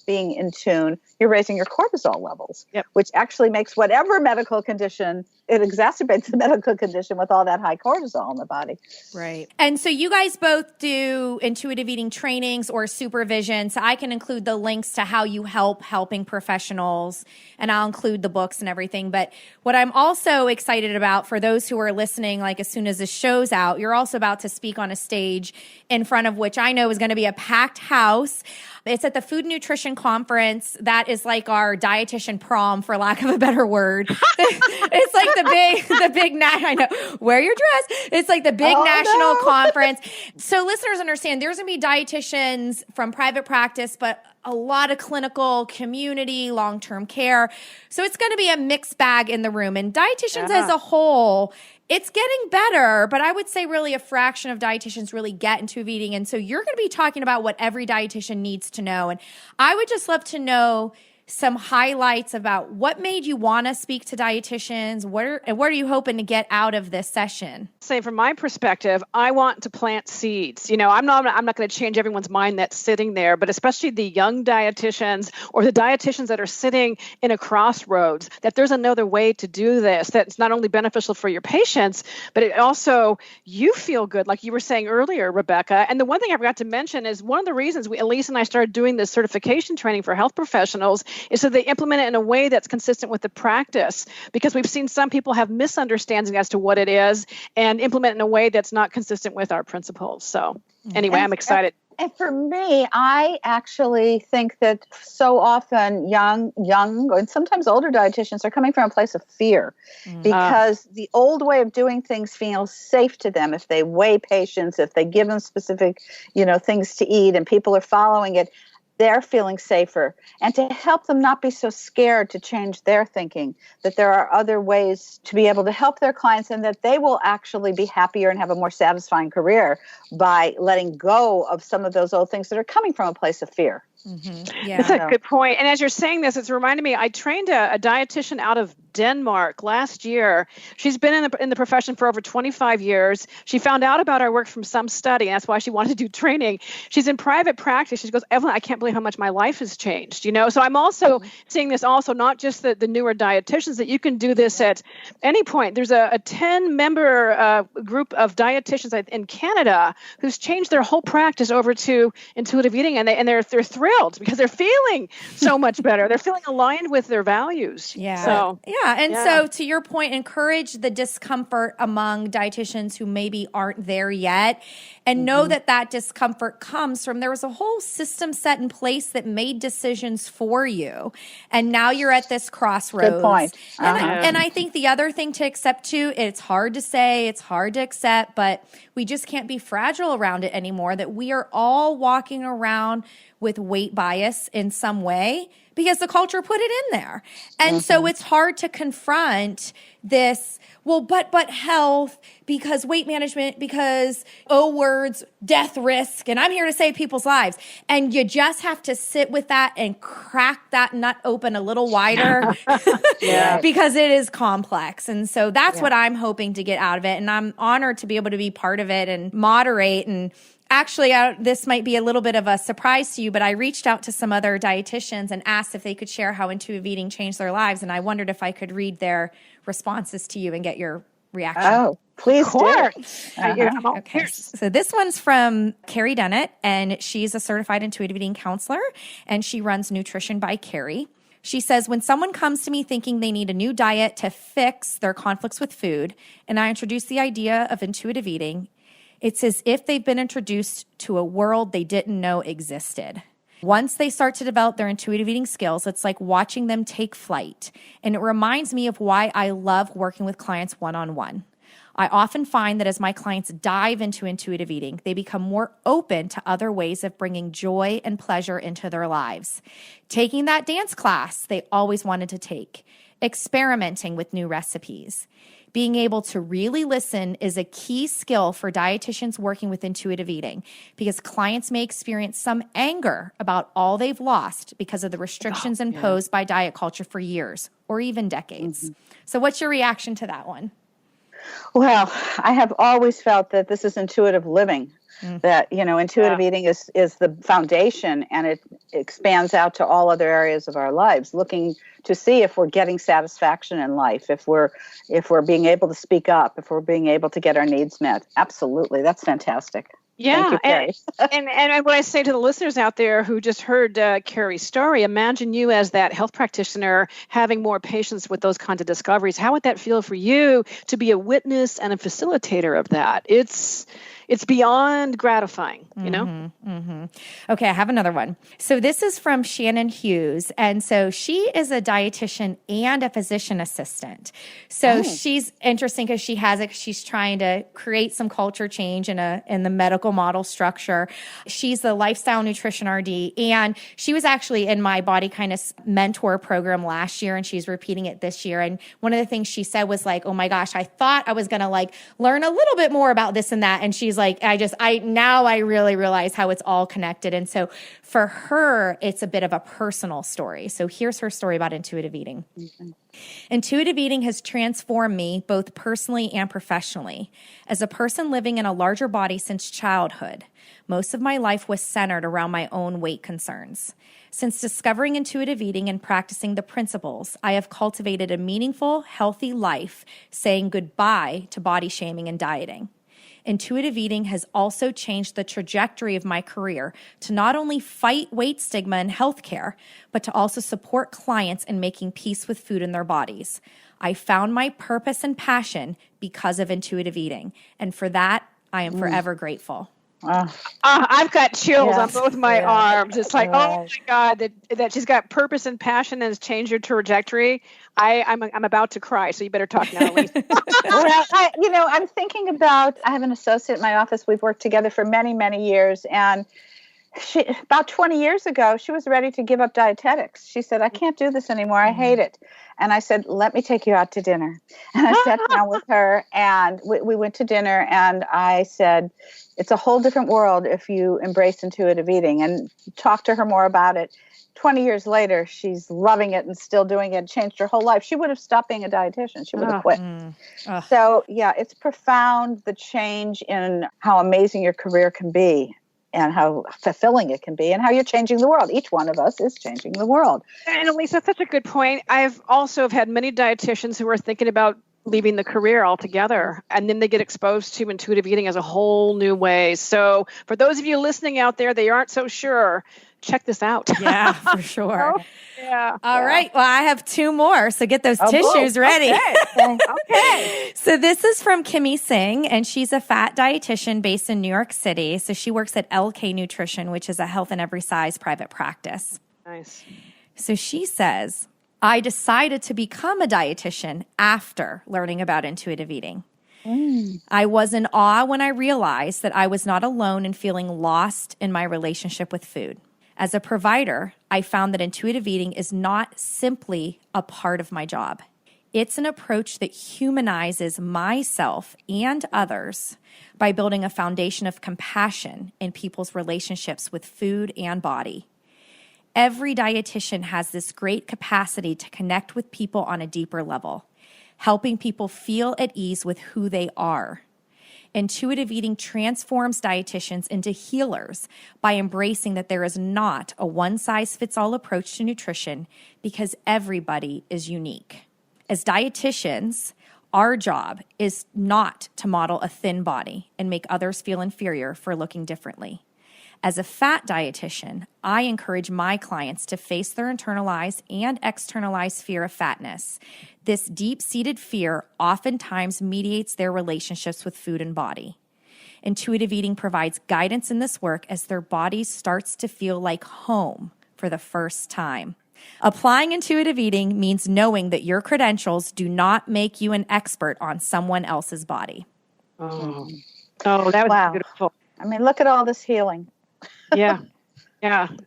being in tune, you're raising your cortisol levels, which actually makes whatever medical condition, it exacerbates the medical condition with all that high cortisol in the body. Right. And so you guys both do intuitive eating trainings or supervision. So I can include the links to how you helping professionals, and I'll include the books and everything. But what I'm also excited about for those who are listening, like as soon as this show's out, you're also about to speak on a stage in front of which I know is going to be a packed house. It's at the Food and Nutrition Conference. That is like our dietitian prom, for lack of a better word. It's like the big I know, wear your dress. It's like the big national conference. So listeners understand there's going to be dietitians from private practice, but a lot of clinical, community, long-term care. So it's going to be a mixed bag in the room. And dietitians as a whole, It's getting better, but I would say really a fraction of dietitians really get intuitive eating. And so you're going to be talking about what every dietitian needs to know. And I would just love to know some highlights about what made you want to speak to dietitians. What are you hoping to get out of this session? Say from my perspective, I want to plant seeds. I'm not going to change everyone's mind that's sitting there, but especially the young dietitians or the dietitians that are sitting in a crossroads, that there's another way to do this, that's not only beneficial for your patients, but it also, you feel good, like you were saying earlier, Rebecca. And the one thing I forgot to mention is one of the reasons Elyse and I started doing this certification training for health professionals is so they implement it in a way that's consistent with the practice, because we've seen some people have misunderstandings as to what it is and implement it in a way that's not consistent with our principles. So anyway, I'm excited. And for me, I actually think that so often young, and sometimes older dietitians are coming from a place of fear because the old way of doing things feels safe to them. If they weigh patients, if they give them specific, things to eat and people are following it, they're feeling safer. And to help them not be so scared to change their thinking, that there are other ways to be able to help their clients and that they will actually be happier and have a more satisfying career by letting go of some of those old things that are coming from a place of fear. Mm-hmm. Yeah. That's a good point. And as you're saying this, it's reminding me, I trained a dietitian out of Denmark last year. She's been in the profession for over 25 years. She found out about our work from some study, and that's why she wanted to do training. She's in private practice. She goes, Evelyn, I can't believe how much my life has changed. So I'm also seeing this also, not just the newer dietitians, that you can do this at any point. There's a 10-member group of dietitians in Canada who's changed their whole practice over to intuitive eating, and they're thrilled because they're feeling so much better. They're feeling aligned with their values. Yeah. So to your point, encourage the discomfort among dietitians who maybe aren't there yet, and know that discomfort comes from there was a whole system set in place that made decisions for you, and now you're at this crossroads. Good point. And I think the other thing to accept too, it's hard to say, it's hard to accept, but we just can't be fragile around it anymore, that we are all walking around with weight bias in some way because the culture put it in there. And so it's hard to confront this, but health, because weight management, because words, death risk, and I'm here to save people's lives. And you just have to sit with that and crack that nut open a little wider because it is complex. And so that's what I'm hoping to get out of it. And I'm honored to be able to be part of it and moderate. And actually, this might be a little bit of a surprise to you, but I reached out to some other dietitians and asked if they could share how intuitive eating changed their lives. And I wondered if I could read their responses to you and get your reaction. Oh, please do. Okay. So this one's from Carrie Dennett, and she's a certified intuitive eating counselor, and she runs Nutrition by Carrie. She says, when someone comes to me thinking they need a new diet to fix their conflicts with food, and I introduce the idea of intuitive eating, it's as if they've been introduced to a world they didn't know existed. Once they start to develop their intuitive eating skills, it's like watching them take flight. And it reminds me of why I love working with clients one-on-one. I often find that as my clients dive into intuitive eating, they become more open to other ways of bringing joy and pleasure into their lives. Taking that dance class they always wanted to take, experimenting with new recipes. Being able to really listen is a key skill for dietitians working with intuitive eating, because clients may experience some anger about all they've lost because of the restrictions imposed by diet culture for years or even decades. So what's your reaction to that one? Well, I have always felt that this is intuitive living. That, intuitive eating is the foundation, and it expands out to all other areas of our lives, looking to see if we're getting satisfaction in life, if we're being able to speak up, if we're being able to get our needs met. Absolutely. That's fantastic. Yeah. Thank you, and what I say to the listeners out there who just heard Carrie's story, imagine you as that health practitioner having more patience with those kinds of discoveries. How would that feel for you to be a witness and a facilitator of that? It's beyond gratifying, you know? Okay, I have another one. So this is from Shannon Hughes. And so she is a dietitian and a physician assistant. So she's interesting because she's trying to create some culture change in the medical hierarchical model structure. She's a lifestyle nutrition RD, and she was actually in my Body Kindness mentor program last year, and she's repeating it this year. And one of the things she said was like, oh my gosh, I thought I was going to like learn a little bit more about this and that. And she's like, now I really realize how it's all connected. And so for her, it's a bit of a personal story. So here's her story about intuitive eating. Mm-hmm. Intuitive eating has transformed me both personally and professionally. As a person living in a larger body since childhood, most of my life was centered around my own weight concerns. Since discovering intuitive eating and practicing the principles, I have cultivated a meaningful, healthy life, saying goodbye to body shaming and dieting. Intuitive eating has also changed the trajectory of my career to not only fight weight stigma in healthcare, but to also support clients in making peace with food in their bodies. I found my purpose and passion because of intuitive eating, and for that, I am forever grateful. I've got chills on both my arms. It's like, oh my God, that she's got purpose and passion and has changed her trajectory. I'm about to cry, so you better talk now, Elyse. Well, I'm thinking about, I have an associate in my office. We've worked together for many, many years. And about 20 years ago, she was ready to give up dietetics. She said, I can't do this anymore. I hate it. And I said, let me take you out to dinner. And I sat down with her, and we went to dinner, and I said, it's a whole different world if you embrace intuitive eating, and talk to her more about it. 20 years later, she's loving it and still doing it, changed her whole life. She would have stopped being a dietitian. She would have quit. So yeah, it's profound, the change in how amazing your career can be and how fulfilling it can be and how you're changing the world. Each one of us is changing the world. And Elyse, that's such a good point. I've also had many dietitians who are thinking about leaving the career altogether, and then they get exposed to intuitive eating as a whole new way. So for those of you listening out there, they aren't so sure, check this out. Yeah, for sure. All right. Well, I have two more. So get those tissues ready. Okay. So this is from Kimmy Singh, and she's a fat dietitian based in New York City. So she works at LK Nutrition, which is a health in every size private practice. Nice. So she says, I decided to become a dietitian after learning about intuitive eating. I was in awe when I realized that I was not alone in feeling lost in my relationship with food. As a provider, I found that intuitive eating is not simply a part of my job. It's an approach that humanizes myself and others by building a foundation of compassion in people's relationships with food and body. Every dietitian has this great capacity to connect with people on a deeper level, helping people feel at ease with who they are. Intuitive eating transforms dietitians into healers by embracing that there is not a one-size-fits-all approach to nutrition because everybody is unique. As dietitians, our job is not to model a thin body and make others feel inferior for looking differently. As a fat dietitian, I encourage my clients to face their internalized and externalized fear of fatness. This deep-seated fear oftentimes mediates their relationships with food and body. Intuitive eating provides guidance in this work as their body starts to feel like home for the first time. Applying intuitive eating means knowing that your credentials do not make you an expert on someone else's body. Oh, that was beautiful. I mean, look at all this healing. Yeah.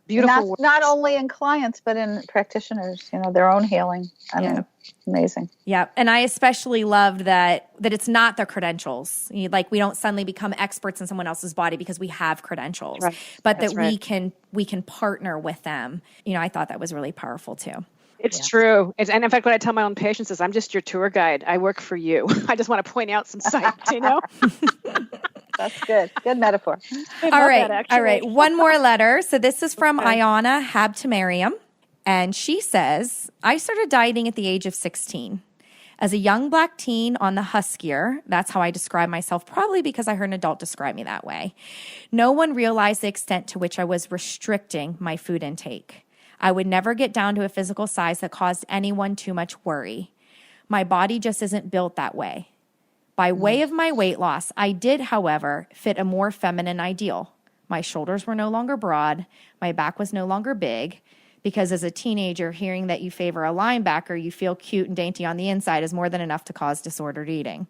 Beautiful. Not only in clients, but in practitioners, their own healing. I mean, amazing. Yeah. And I especially loved that it's not the credentials. Like, we don't suddenly become experts in someone else's body because we have credentials, but we can partner with them. I thought that was really powerful too. It's true. And in fact, what I tell my own patients is, I'm just your tour guide. I work for you. I just want to point out some sites, That's good. Good metaphor. All right. One more letter. So this is from Ayana Habtemariam. And she says, I started dieting at the age of 16. As a young Black teen on the huskier, that's how I describe myself, probably because I heard an adult describe me that way. No one realized the extent to which I was restricting my food intake. I would never get down to a physical size that caused anyone too much worry. My body just isn't built that way. By way of my weight loss, I did, however, fit a more feminine ideal. My shoulders were no longer broad. My back was no longer big. Because as a teenager, hearing that you favor a linebacker, you feel cute and dainty on the inside is more than enough to cause disordered eating.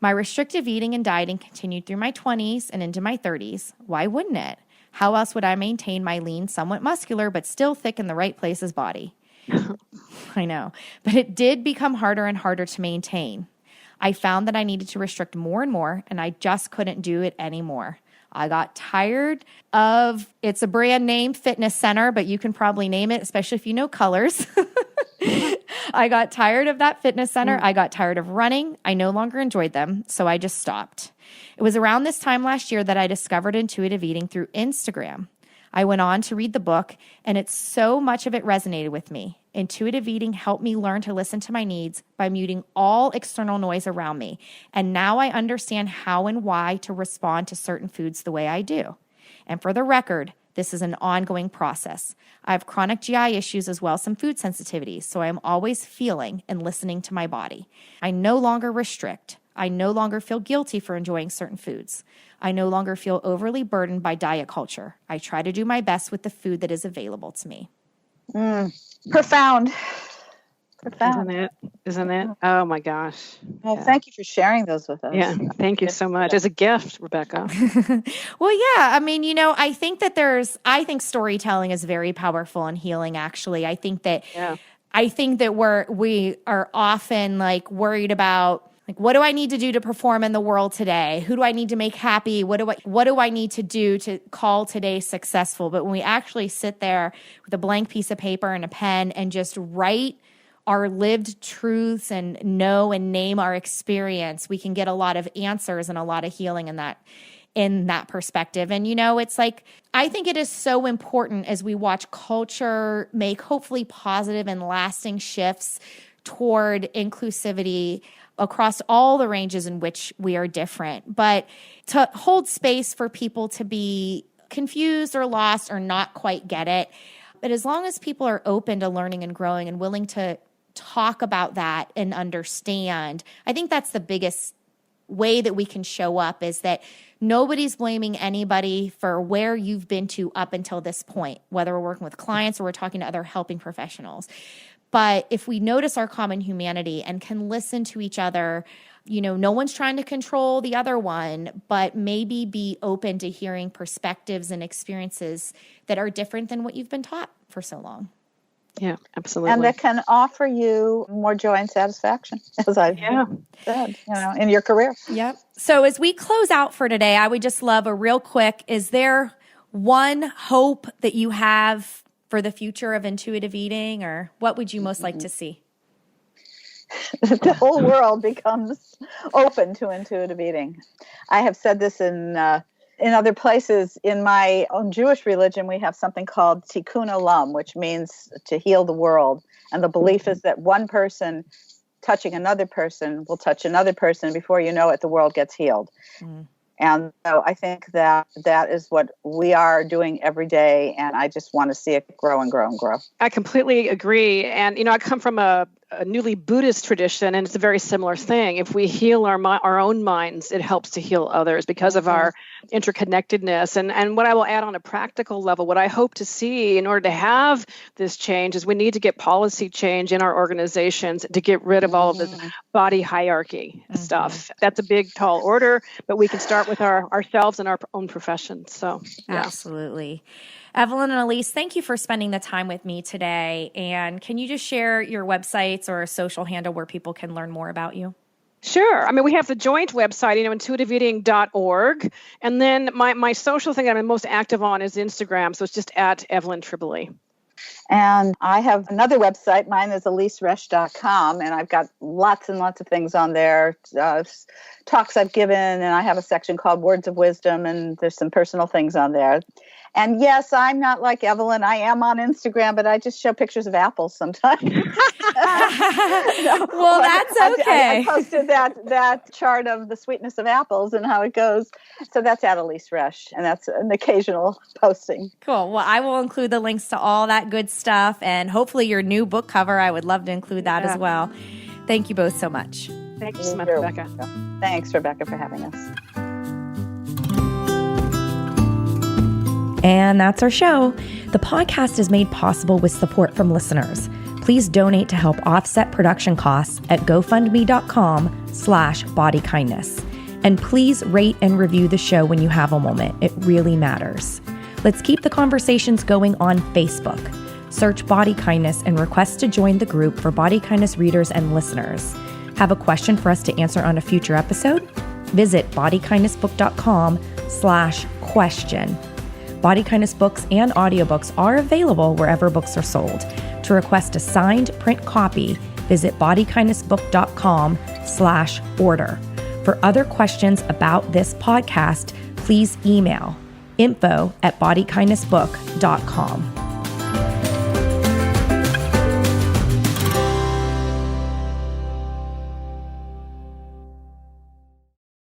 My restrictive eating and dieting continued through my 20s and into my 30s. Why wouldn't it? How else would I maintain my lean, somewhat muscular, but still thick in the right places body? I know, but it did become harder and harder to maintain. I found that I needed to restrict more and more, and I just couldn't do it anymore. I got tired of, it's a brand name, fitness center, but you can probably name it, especially if you know colors. I got tired of that fitness center. I got tired of running. I no longer enjoyed them, so I just stopped. It was around this time last year that I discovered intuitive eating through Instagram. I went on to read the book, and so much of it resonated with me. Intuitive eating helped me learn to listen to my needs by muting all external noise around me. And now I understand how and why to respond to certain foods the way I do. And for the record, this is an ongoing process. I have chronic GI issues as well as some food sensitivities, so I am always feeling and listening to my body. I no longer restrict. I no longer feel guilty for enjoying certain foods. I no longer feel overly burdened by diet culture. I try to do my best with the food that is available to me. Profound. Isn't it? Oh my gosh. Well, thank you for sharing those with us. Yeah, thank you so much. As a gift, Rebecca. Well, yeah, I mean, I think that I think storytelling is very powerful and healing, actually. I think that we are often worried about, what do I need to do to perform in the world today? Who do I need to make happy? What do I need to do to call today successful? But when we actually sit there with a blank piece of paper and a pen and just write our lived truths and know and name our experience, we can get a lot of answers and a lot of healing in that perspective. And, it's I think it is so important as we watch culture make hopefully positive and lasting shifts toward inclusivity across all the ranges in which we are different, but to hold space for people to be confused or lost or not quite get it. But as long as people are open to learning and growing and willing to talk about that and understand, I think that's the biggest way that we can show up, is that nobody's blaming anybody for where you've been to up until this point, whether we're working with clients or we're talking to other helping professionals. But if we notice our common humanity and can listen to each other, no one's trying to control the other one, but maybe be open to hearing perspectives and experiences that are different than what you've been taught for so long. Yeah, absolutely. And that can offer you more joy and satisfaction, as I've said, in your career. Yep. So as we close out for today, I would just love a real quick, is there one hope that you have for the future of intuitive eating, or what would you most like to see? The whole world becomes open to intuitive eating. I have said this in other places. In my own Jewish religion, we have something called Tikkun Olam, which means to heal the world. And the belief is that one person touching another person will touch another person. Before you know it, the world gets healed. And so I think that is what we are doing every day. And I just want to see it grow and grow and grow. I completely agree. And, I come from a newly Buddhist tradition, and it's a very similar thing. If we heal our own minds, it helps to heal others because of our interconnectedness. And what I will add on a practical level, what I hope to see in order to have this change is we need to get policy change in our organizations to get rid of all of this body hierarchy stuff. That's a big, tall order, but we can start with ourselves and our own professions. So, yeah. Absolutely. Evelyn and Elyse, thank you for spending the time with me today. And can you just share your websites or a social handle where people can learn more about you? Sure. I mean, we have the joint website, intuitiveeating.org. And then my social thing that I'm most active on is Instagram. So it's just at Evelyn Tribole. And I have another website. Mine is ElyseResch.com, and I've got lots and lots of things on there, talks I've given, and I have a section called Words of Wisdom, and there's some personal things on there. And yes, I'm not like Evelyn. I am on Instagram, but I just show pictures of apples sometimes. Well, that's okay. I posted that chart of the sweetness of apples and how it goes. So that's at Elyse Resch, and that's an occasional posting. Cool. Well, I will include the links to all that good stuff, and hopefully your new book cover. I would love to include that as well. Thank you both so much. Thank you so much, Rebecca. Thanks, Rebecca, for having us. And that's our show. The podcast is made possible with support from listeners. Please donate to help offset production costs at gofundme.com/bodykindness. And please rate and review the show when you have a moment. It really matters. Let's keep the conversations going on Facebook. Search Body Kindness and request to join the group for Body Kindness readers and listeners. Have a question for us to answer on a future episode? Visit bodykindnessbook.com/question. Body Kindness books and audiobooks are available wherever books are sold. To request a signed print copy, visit bodykindnessbook.com/order. For other questions about this podcast, please email info@bodykindnessbook.com.